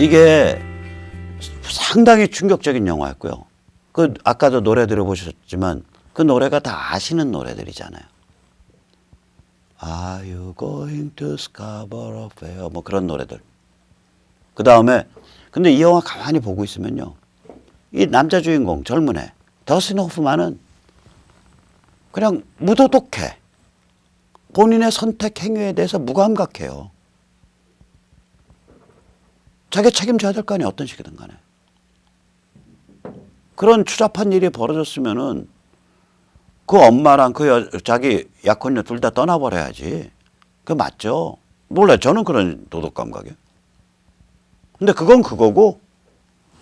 이게 상당히 충격적인 영화였고요. 그 아까도 노래 들어보셨지만 그 노래가 다 아시는 노래들이잖아요. Are you going to Scarborough Fair? 뭐 그런 노래들. 그 다음에 근데 이 영화 가만히 보고 있으면요, 이 남자 주인공 젊은 애 더스틴 호프만은 그냥 무도독해. 본인의 선택 행위에 대해서 무감각해요. 자기가 책임져야 될 거 아니에요, 어떤 식이든 간에. 그런 추잡한 일이 벌어졌으면은 그 엄마랑 자기 약혼녀 둘 다 떠나버려야지. 그거 맞죠? 몰라요. 저는 그런 도덕 감각이에요. 근데 그건 그거고,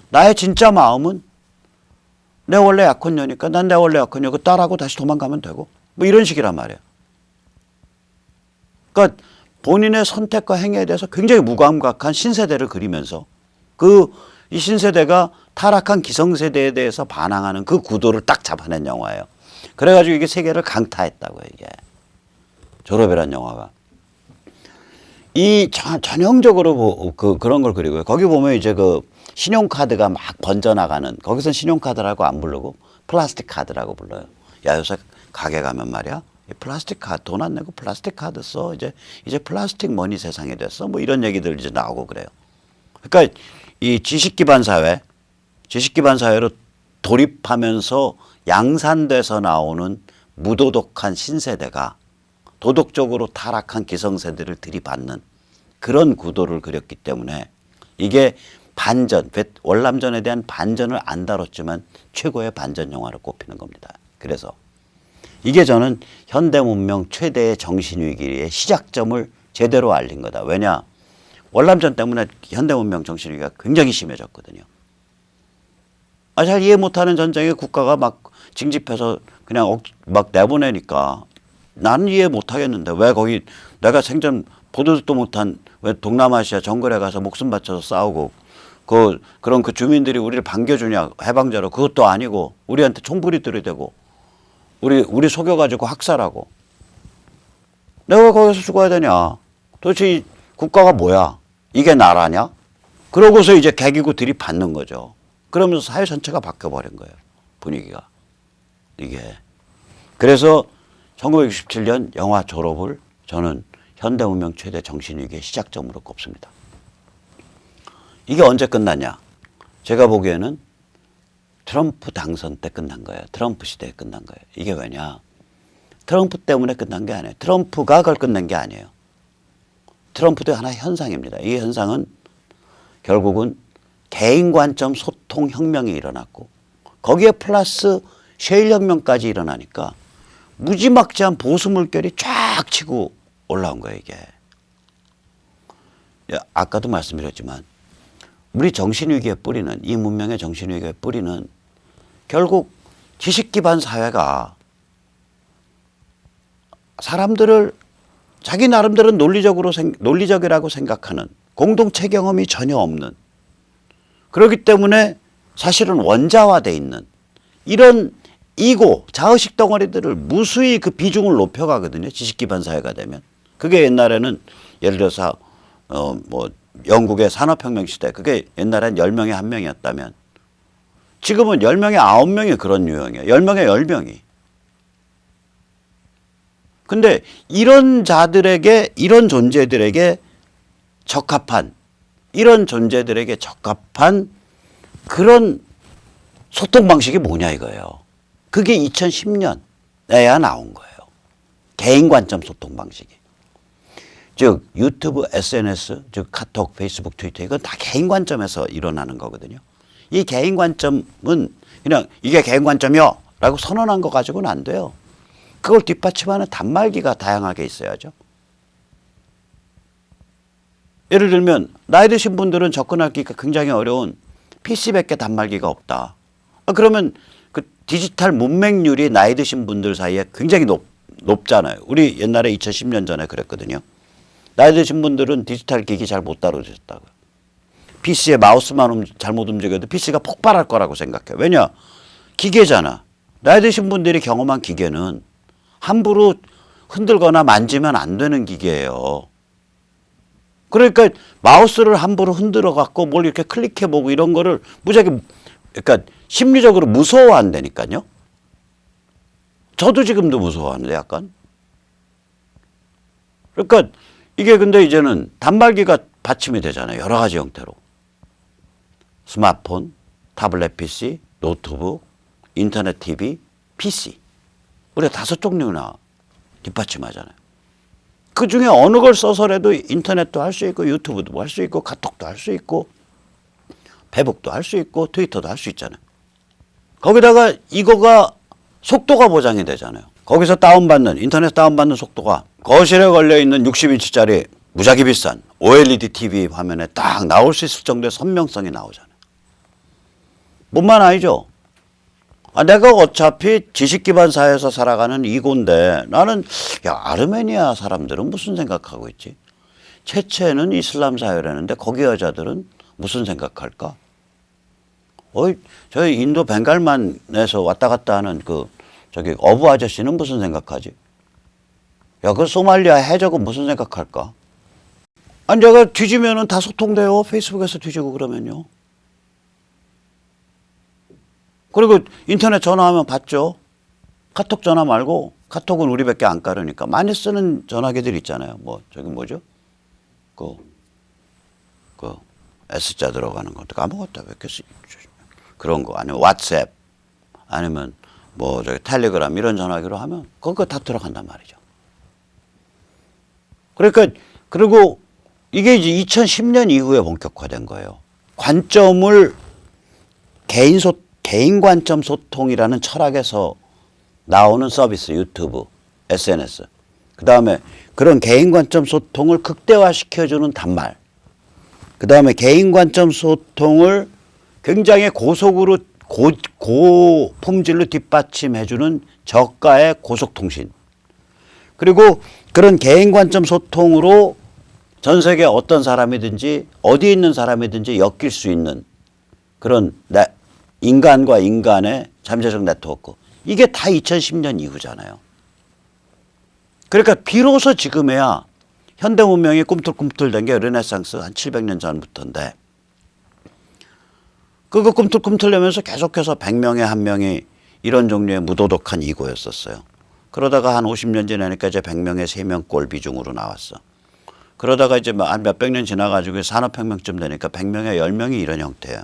나의 진짜 마음은 내 원래 약혼녀니까 난 내 원래 약혼녀 그 딸하고 다시 도망가면 되고, 뭐 이런 식이란 말이에요. 그러니까 본인의 선택과 행위에 대해서 굉장히 무감각한 신세대를 그리면서 이 신세대가 타락한 기성세대에 대해서 반항하는 그 구도를 딱 잡아낸 영화예요. 그래가지고 이게 세계를 강타했다고요, 이게. 졸업이란 영화가. 이 전형적으로 그런 걸 그리고요. 거기 보면 이제 그 신용카드가 막 번져나가는, 거기선 신용카드라고 안 부르고 플라스틱 카드라고 불러요. 야, 요새 가게 가면 말이야, 플라스틱 카드, 돈 안 내고 플라스틱 카드 써. 이제 플라스틱 머니 세상이 됐어. 뭐 이런 얘기들 이제 나오고 그래요. 그러니까 이 지식 기반 사회로 돌입하면서 양산돼서 나오는 무도덕한 신세대가 도덕적으로 타락한 기성세대를 들이받는 그런 구도를 그렸기 때문에 이게 월남전에 대한 반전을 안 다뤘지만 최고의 반전 영화로 꼽히는 겁니다. 그래서 이게 저는 현대문명 최대의 정신위기의 시작점을 제대로 알린 거다. 왜냐? 월남전 때문에 현대문명 정신위기가 굉장히 심해졌거든요. 잘 이해 못하는 전쟁에 국가가 막 징집해서 그냥 막 내보내니까 나는 이해 못하겠는데 왜 거기 내가 생전 보도 듣도 못한 왜 동남아시아 정글에 가서 목숨 바쳐서 싸우고 그런 그 주민들이 우리를 반겨주냐, 해방자로. 그것도 아니고 우리한테 총불이 들이대고 우리 속여가지고 학살하고. 내가 왜 거기서 죽어야 되냐. 도대체 이 국가가 뭐야. 이게 나라냐. 그러고서 이제 개기고 들이받는 거죠. 그러면서 사회 전체가 바뀌어버린 거예요, 분위기가. 이게. 그래서 1967년 영화 졸업을 저는 현대문명 최대 정신위기의 시작점으로 꼽습니다. 이게 언제 끝났냐. 제가 보기에는 트럼프 당선 때 끝난 거예요. 트럼프 시대에 끝난 거예요. 이게 왜냐. 트럼프 때문에 끝난 게 아니에요. 트럼프가 그걸 끝낸 게 아니에요. 트럼프도 하나의 현상입니다. 이 현상은 결국은 개인 관점 소통 혁명이 일어났고 거기에 플러스 셰일 혁명까지 일어나니까 무지막지한 보수 물결이 쫙 치고 올라온 거예요, 이게. 아까도 말씀드렸지만 우리 정신위기의 뿌리는, 이 문명의 정신위기의 뿌리는 결국 지식 기반 사회가 사람들을 자기 나름대로 논리적이라고 생각하는 공동체 경험이 전혀 없는, 그렇기 때문에 사실은 원자화되어 있는 이런 자의식 덩어리들을 무수히 그 비중을 높여가거든요. 지식 기반 사회가 되면. 그게 옛날에는 예를 들어서 영국의 산업혁명 시대, 그게 옛날엔 10명에 1명이었다면 지금은 10명에 9명이 그런 유형이에요. 10명에 10명이. 근데 이런 자들에게, 이런 존재들에게 적합한 그런 소통 방식이 뭐냐 이거예요. 그게 2010년에야 나온 거예요. 개인 관점 소통 방식이. 즉 유튜브, SNS, 즉 카톡, 페이스북, 트위터, 이건 다 개인 관점에서 일어나는 거거든요. 이 개인 관점은 그냥 이게 개인 관점이요 라고 선언한 거 가지고는 안 돼요. 그걸 뒷받침하는 단말기가 다양하게 있어야죠. 예를 들면 나이 드신 분들은 접근하기가 굉장히 어려운 PC밖에 단말기가 없다. 그러면 그 디지털 문맹률이 나이 드신 분들 사이에 굉장히 높잖아요. 우리 옛날에 2010년 전에 그랬거든요. 나이 드신 분들은 디지털 기기 잘 못 다루셨다고요. PC에 마우스만 잘못 움직여도 PC가 폭발할 거라고 생각해요. 왜냐? 기계잖아. 나이 드신 분들이 경험한 기계는 함부로 흔들거나 만지면 안 되는 기계예요. 그러니까 마우스를 함부로 흔들어 갖고 뭘 이렇게 클릭해 보고 이런 거를 무지하게 그러니까 심리적으로 무서워한다니까요. 저도 지금도 무서워하는데 약간. 그러니까 이게 근데 이제는 단말기가 받침이 되잖아요. 여러 가지 형태로. 스마트폰, 타블렛 PC, 노트북, 인터넷 TV, PC. 우리가 5종류나 뒷받침하잖아요. 그 중에 어느 걸 써서라도 인터넷도 할 수 있고 유튜브도 할 수 있고 카톡도 할 수 있고 페북도 할 수 있고 트위터도 할 수 있잖아요. 거기다가 이거가 속도가 보장이 되잖아요. 거기서 다운받는 인터넷 다운받는 속도가 거실에 걸려있는 60인치짜리 무지하게 비싼 OLED TV 화면에 딱 나올 수 있을 정도의 선명성이 나오잖아요. 뿐만 아니죠. 내가 어차피 지식 기반 사회에서 살아가는 이고인데 나는 아르메니아 사람들은 무슨 생각하고 있지? 체체는 이슬람 사회라는데 거기 여자들은 무슨 생각할까? 저희 인도 벵갈만에서 왔다 갔다 하는 저기 어부 아저씨는 무슨 생각하지? 그 소말리아 해적은 무슨 생각할까? 내가 뒤지면은 다 소통돼요. 페이스북에서 뒤지고 그러면요. 그리고 인터넷 전화하면 받죠. 카톡 전화 말고 카톡은 우리밖에 안 깔으니까 많이 쓰는 전화기들 있잖아요. 저기 뭐죠? S자 들어가는 것도 까먹었다. 왜 이렇게 그런 거 아니면 왓츠앱 아니면 저기 텔레그램 이런 전화기로 하면 그거 다 들어간단 말이죠. 그러니까 그리고 이게 이제 2010년 이후에 본격화된 거예요. 관점을 개인 관점 소통이라는 철학에서 나오는 서비스, 유튜브, SNS. 그 다음에 그런 개인 관점 소통을 극대화시켜주는 단말. 그 다음에 개인 관점 소통을 굉장히 고속으로 고품질로 뒷받침해주는 저가의 고속통신. 그리고 그런 개인 관점 소통으로 전 세계 어떤 사람이든지 어디 있는 사람이든지 엮일 수 있는 그런 인간과 인간의 잠재적 네트워크. 이게 다 2010년 이후잖아요. 그러니까 비로소 지금에야 현대 문명이 꿈틀꿈틀 게 르네상스 한 700년 전부터인데 그거 꿈틀꿈틀대면서 계속해서 100명에 1명이 이런 종류의 무도덕한 이고였었어요. 그러다가 한 50년 지나니까 이제 100명에 3명 꼴 비중으로 나왔어. 그러다가 이제 한 몇백 년 지나가지고 산업혁명쯤 되니까 100명에 10명이 이런 형태야.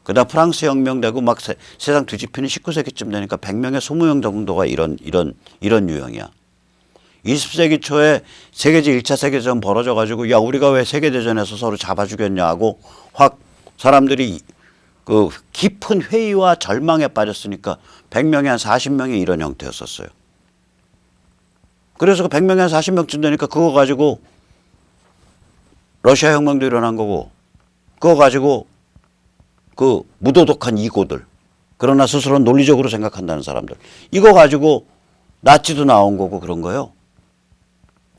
그다음 프랑스 혁명 되고 막 세상 뒤집히는 19세기쯤 되니까 100명에 20명 정도가 이런 유형이야. 20세기 초에 세계제 1차 세계대전 벌어져 가지고 우리가 왜 세계대전에서 서로 잡아 죽였냐고 확 사람들이 그 깊은 회의와 절망에 빠졌으니까 100명에 한 40명이 이런 형태였었어요. 그래서 그 100명에 한 40명쯤 되니까 그거 가지고 러시아 혁명도 일어난 거고 그거 가지고 그 무도덕한 이고들 그러나 스스로는 논리적으로 생각한다는 사람들 이거 가지고 나치도 나온 거고 그런 거예요.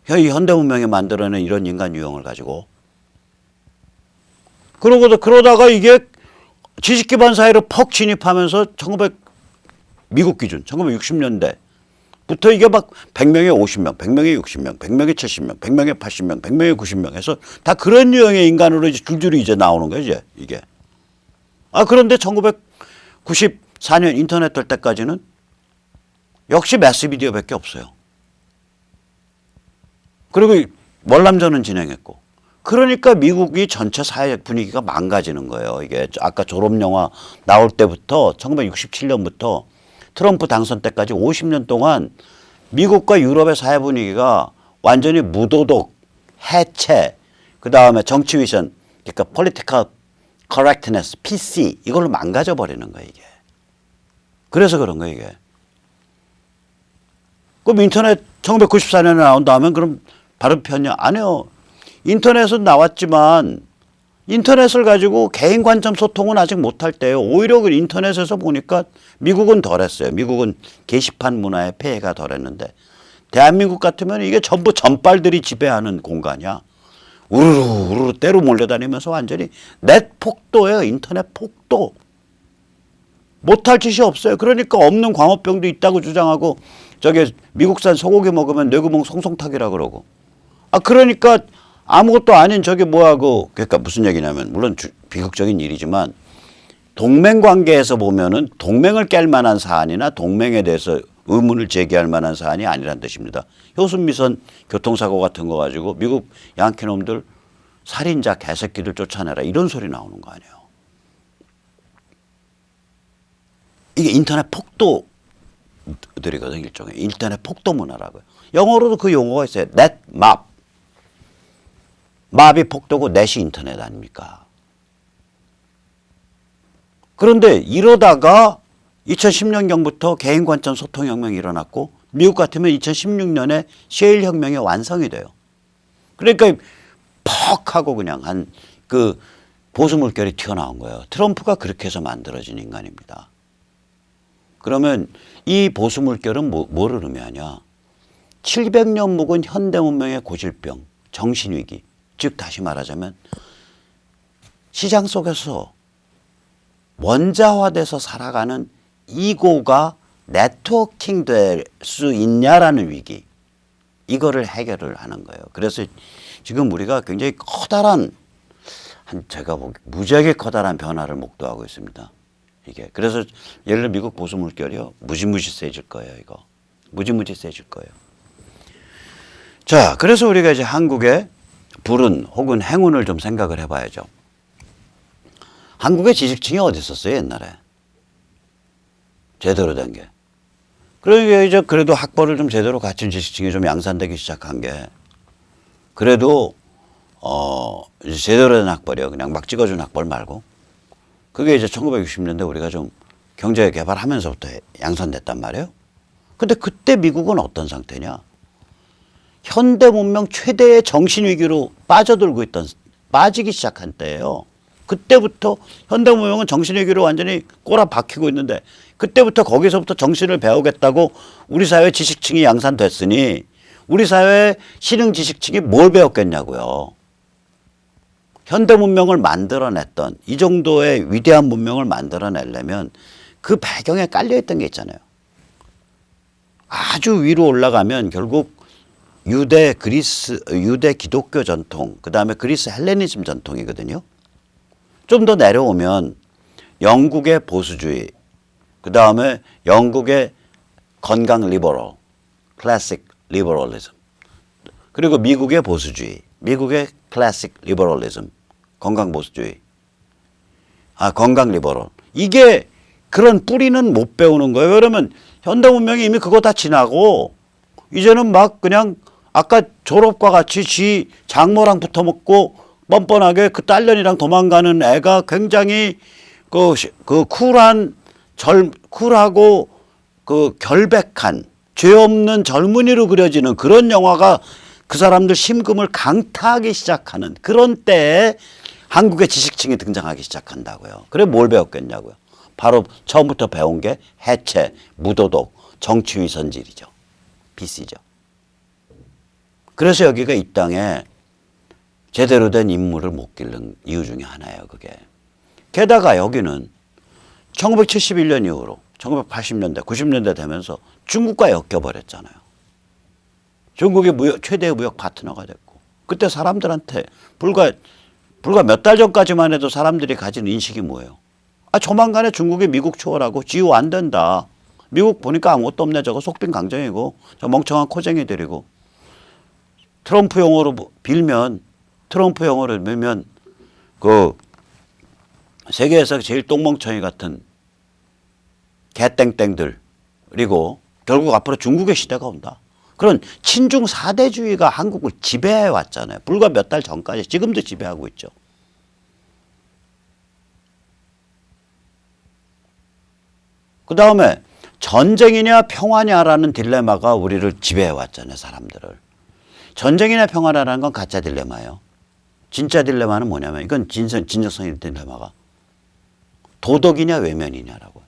이 현대문명이 만들어낸 이런 인간 유형을 가지고 그러다가 이게 지식 기반 사회로 퍽 진입하면서 미국 기준 1960년대부터 이게 막 100명에 50명, 100명에 60명, 100명에 70명, 100명에 80명, 100명에 90명 해서 다 그런 유형의 인간으로 이제 줄줄이 이제 나오는 거예요, 이게. 그런데 1994년 인터넷 될 때까지는 역시 매스미디어밖에 없어요. 그리고 월남전은 진행했고. 그러니까 미국이 전체 사회 분위기가 망가지는 거예요. 이게 아까 졸업영화 나올 때부터 1967년부터 트럼프 당선 때까지 50년 동안 미국과 유럽의 사회 분위기가 완전히 무도덕, 해체, 그 다음에 정치 위선, 그러니까 political correctness, PC 이걸로 망가져 버리는 거예요, 이게. 그래서 그런 거예요, 이게. 그럼 인터넷 1994년에 나온 다음에 그럼 바로 편냐? 아니요. 인터넷은 나왔지만 인터넷을 가지고 개인 관점 소통은 아직 못할 때요. 오히려 그 인터넷에서 보니까 미국은 덜했어요. 미국은 게시판 문화의 폐해가 덜했는데 대한민국 같으면 이게 전부 전빨들이 지배하는 공간이야. 우르르 때로 몰려다니면서 완전히 넷 폭도예요. 인터넷 폭도. 못할 짓이 없어요. 그러니까 없는 광우병도 있다고 주장하고 저게 미국산 소고기 먹으면 뇌구멍 송송탁이라 그러고. 그러니까 아무것도 아닌 저게 뭐하고, 그러니까 무슨 얘기냐면, 물론 비극적인 일이지만, 동맹 관계에서 보면은 동맹을 깰 만한 사안이나 동맹에 대해서 의문을 제기할 만한 사안이 아니란 뜻입니다. 효순미선 교통사고 같은 거 가지고 미국 양키놈들 살인자 개새끼들 쫓아내라 이런 소리 나오는 거 아니에요. 이게 인터넷 폭도들이거든, 일종의. 인터넷 폭도 문화라고요. 영어로도 그 용어가 있어요. 넷 맙. 맙이 폭도고 넷이 인터넷 아닙니까? 그런데 이러다가 2010년경부터 개인관점 소통혁명이 일어났고 미국 같으면 2016년에 셰일 혁명이 완성이 돼요. 그러니까 퍽 하고 그냥 한 그 보수 물결이 튀어나온 거예요. 트럼프가 그렇게 해서 만들어진 인간입니다. 그러면 이 보수 물결은 뭐를 의미하냐? 700년 묵은 현대 문명의 고질병, 정신위기. 즉 다시 말하자면 시장 속에서 원자화돼서 살아가는 이고가 네트워킹 될 수 있냐라는 위기. 이거를 해결을 하는 거예요. 그래서 지금 우리가 굉장히 커다란, 제가 보기 무지하게 커다란 변화를 목도하고 있습니다. 이게. 그래서 예를 들어 미국 보수 물결이요. 무지무지 세질 거예요, 이거. 무지무지 세질 거예요. 자, 그래서 우리가 이제 한국의 불운 혹은 행운을 좀 생각을 해봐야죠. 한국의 지식층이 어디 있었어요, 옛날에? 제대로 된 게. 그러니까 이제 그래도 학벌을 좀 제대로 갖춘 지식층이 좀 양산되기 시작한 게, 그래도, 이제 제대로 된 학벌이요. 그냥 막 찍어준 학벌 말고. 그게 이제 1960년대 우리가 좀 경제 개발하면서부터 양산됐단 말이에요. 근데 그때 미국은 어떤 상태냐? 현대 문명 최대의 정신위기로 빠지기 시작한 때예요. 그때부터 현대문명은 정신위기로 완전히 꼬라박히고 있는데 그때부터 거기서부터 정신을 배우겠다고 우리 사회 지식층이 양산됐으니 우리 사회 신흥 지식층이 뭘 배웠겠냐고요. 현대문명을 만들어냈던 이 정도의 위대한 문명을 만들어내려면 그 배경에 깔려있던 게 있잖아요. 아주 위로 올라가면 결국 유대 기독교 전통, 그 다음에 그리스 헬레니즘 전통이거든요. 좀 더 내려오면 영국의 보수주의, 그 다음에 영국의 건강 리버럴, 클래식 리버럴리즘, 그리고 미국의 보수주의, 미국의 클래식 리버럴리즘, 건강 보수주의, 건강 리버럴. 이게 그런 뿌리는 못 배우는 거예요. 그러면 현대 문명이 이미 그거 다 지나고 이제는 막 그냥 아까 졸업과 같이 지 장모랑 붙어 먹고 뻔뻔하게 그 딸년이랑 도망가는 애가 굉장히 쿨하고 그 결백한 죄 없는 젊은이로 그려지는 그런 영화가 그 사람들 심금을 강타하기 시작하는 그런 때에 한국의 지식층이 등장하기 시작한다고요. 그래 뭘 배웠겠냐고요. 바로 처음부터 배운 게 해체, 무도덕, 정치위선질이죠. BC죠. 그래서 여기가 이 땅에 제대로 된 인물을 못 기른 이유 중에 하나예요, 그게. 게다가 여기는 1971년 이후로 1980년대, 90년대 되면서 중국과 엮여버렸잖아요. 중국이 최대의 무역 파트너가 됐고, 그때 사람들한테 불과 몇 달 전까지만 해도 사람들이 가진 인식이 뭐예요? 조만간에 중국이 미국 초월하고 지우 안 된다. 미국 보니까 아무것도 없네. 저거 속빈 강정이고, 저 멍청한 코쟁이들이고. 트럼프 용어로 빌면 그 세계에서 제일 똥멍청이 같은 개땡땡들, 그리고 결국 앞으로 중국의 시대가 온다. 그런 친중 사대주의가 한국을 지배해 왔잖아요. 불과 몇 달 전까지. 지금도 지배하고 있죠. 그 다음에 전쟁이냐 평화냐라는 딜레마가 우리를 지배해 왔잖아요. 사람들을. 전쟁이냐 평화냐라는 건 가짜 딜레마예요. 진짜 딜레마는 뭐냐면 이건 진정성의 딜레마가 도덕이냐 외면이냐라고.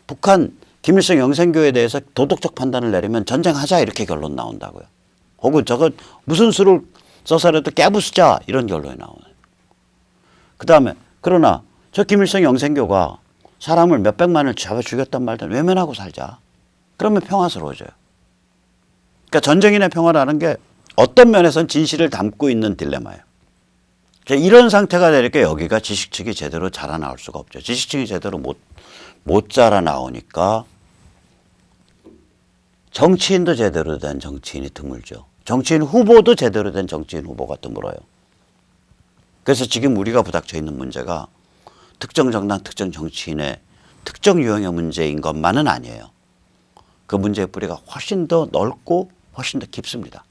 북한 김일성 영생교에 대해서 도덕적 판단을 내리면 전쟁하자 이렇게 결론 나온다고요. 혹은 저거 무슨 수를 써서라도 깨부수자 이런 결론이 나오네요. 그 다음에 그러나 저 김일성 영생교가 사람을 몇백만을 잡아 죽였단 말든 외면하고 살자. 그러면 평화스러워져요. 그러니까 전쟁이나 평화라는 게 어떤 면에서는 진실을 담고 있는 딜레마예요. 이런 상태가 되니까 여기가 지식층이 제대로 자라나올 수가 없죠. 지식층이 제대로 못 자라나오니까 정치인도 제대로 된 정치인이 드물죠. 정치인 후보도 제대로 된 정치인 후보가 드물어요. 그래서 지금 우리가 부닥쳐 있는 문제가 특정 정당, 특정 정치인의 특정 유형의 문제인 것만은 아니에요. 그 문제의 뿌리가 훨씬 더 넓고 훨씬 더 깊습니다.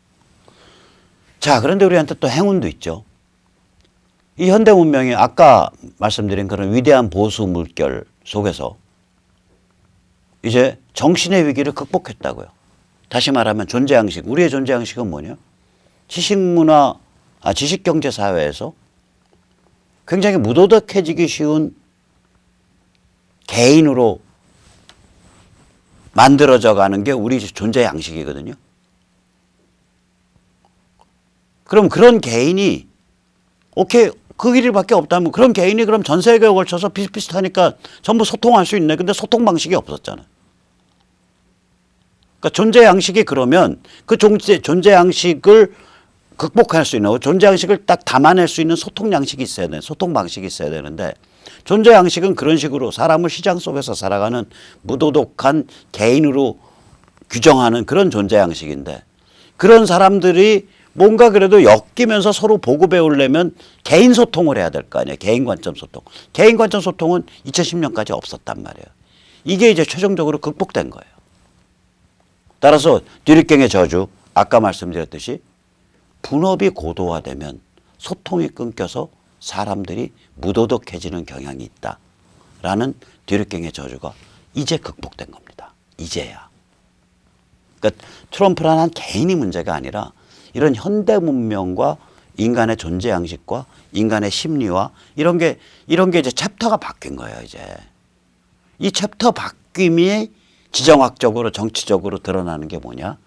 자, 그런데 우리한테 또 행운도 있죠. 이 현대 문명이 아까 말씀드린 그런 위대한 보수 물결 속에서 이제 정신의 위기를 극복했다고요. 다시 말하면 존재양식, 우리의 존재양식은 뭐냐? 지식경제 사회에서 굉장히 무도덕해지기 쉬운 개인으로 만들어져 가는 게 우리 존재양식이거든요. 그럼 그런 개인이 오케이 그 길밖에 없다면 그런 개인이 그럼 전 세계에 걸쳐서 비슷비슷하니까 전부 소통할 수 있네. 근데 소통 방식이 없었잖아요. 그러니까 존재 양식이 그러면 그 존재 양식을 극복할 수 있는 존재 양식을 딱 담아낼 수 있는 소통 양식이 있어야 돼. 소통 방식이 있어야 되는데 존재 양식은 그런 식으로 사람을 시장 속에서 살아가는 무도덕한 개인으로 규정하는 그런 존재 양식인데 그런 사람들이 뭔가 그래도 엮이면서 서로 보고 배우려면 개인 소통을 해야 될 거 아니에요. 개인 관점 소통. 개인 관점 소통은 2010년까지 없었단 말이에요. 이게 이제 최종적으로 극복된 거예요. 따라서 뒤늦갱의 저주, 아까 말씀드렸듯이 분업이 고도화되면 소통이 끊겨서 사람들이 무도덕해지는 경향이 있다라는 뒤늦갱의 저주가 이제 극복된 겁니다. 이제야. 그러니까 트럼프라는 한 개인이 문제가 아니라 이런 현대 문명과 인간의 존재 양식과 인간의 심리와 이런 게 이제 챕터가 바뀐 거예요, 이제. 이 챕터 바뀜이 지정학적으로 정치적으로 드러나는 게 뭐냐?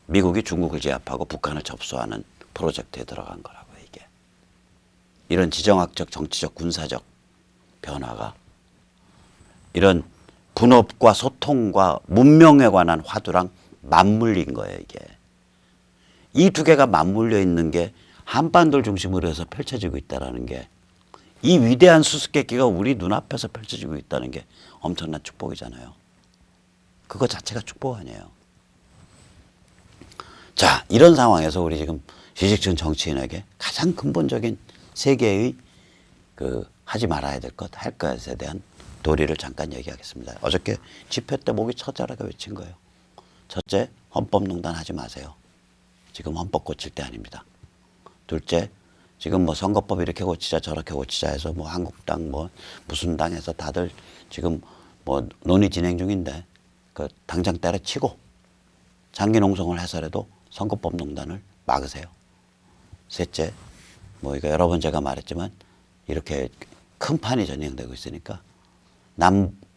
미국이 중국을 제압하고 북한을 접수하는 프로젝트에 들어간 거라고요, 이게. 이런 지정학적, 정치적, 군사적 변화가 이런 분업과 소통과 문명에 관한 화두랑 맞물린 거예요, 이게. 이 두 개가 맞물려 있는 게 한반도를 중심으로 해서 펼쳐지고 있다는 게 이 위대한 수수께끼가 우리 눈앞에서 펼쳐지고 있다는 게 엄청난 축복이잖아요. 그거 자체가 축복 아니에요. 자, 이런 상황에서 우리 지금 지식층 정치인에게 가장 근본적인 세계의 하지 말아야 될 것, 할 것에 대한 도리를 잠깐 얘기하겠습니다. 어저께 집회 때 목이 처절하게 외친 거예요. 첫째, 헌법농단 하지 마세요. 지금 헌법 고칠 때 아닙니다. 둘째, 지금 뭐 선거법 이렇게 고치자 저렇게 고치자 해서 뭐 한국당 뭐 무슨 당에서 다들 지금 뭐 논의 진행 중인데 그 당장 때려치고 장기 농성을 해서라도 선거법 농단을 막으세요. 셋째, 뭐 이거 여러 번 제가 말했지만 이렇게 큰 판이 전쟁되고 있으니까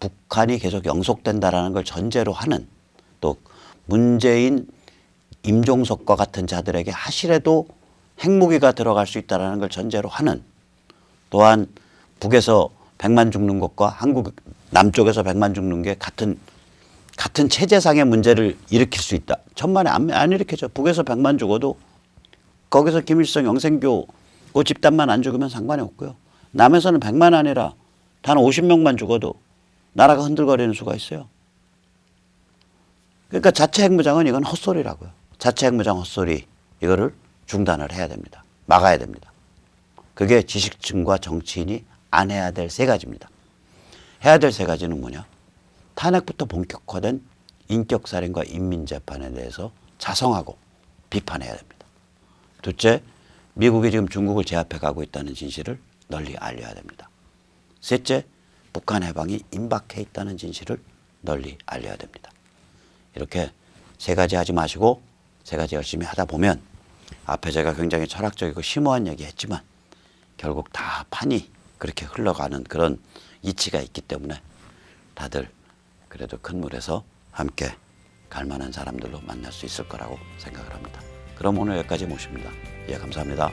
북한이 계속 영속된다라는 걸 전제로 하는 또 문재인 임종석과 같은 자들에게 하실에도 핵무기가 들어갈 수 있다는 걸 전제로 하는 또한 북에서 100만 죽는 것과 한국 남쪽에서 100만 죽는 게 같은 체제상의 문제를 일으킬 수 있다. 천만에 안 일으키죠. 북에서 100만 죽어도 거기서 김일성 영생교 그 집단만 안 죽으면 상관이 없고요. 남에서는 100만 아니라 단 50명만 죽어도 나라가 흔들거리는 수가 있어요. 그러니까 자체 핵무장은 이건 헛소리라고요. 자체 핵무장 헛소리 이거를 중단을 해야 됩니다. 막아야 됩니다. 그게 지식층과 정치인이 안 해야 될 세 가지입니다. 해야 될 세 가지는 뭐냐? 탄핵부터 본격화된 인격살인과 인민재판에 대해서 자성하고 비판해야 됩니다. 둘째, 미국이 지금 중국을 제압해 가고 있다는 진실을 널리 알려야 됩니다. 셋째, 북한 해방이 임박해 있다는 진실을 널리 알려야 됩니다. 이렇게 세 가지 하지 마시고 세 가지 열심히 하다 보면 앞에 제가 굉장히 철학적이고 심오한 얘기 했지만 결국 다 판이 그렇게 흘러가는 그런 이치가 있기 때문에 다들 그래도 큰 물에서 함께 갈 만한 사람들로 만날 수 있을 거라고 생각을 합니다. 그럼 오늘 여기까지 모십니다. 예, 감사합니다.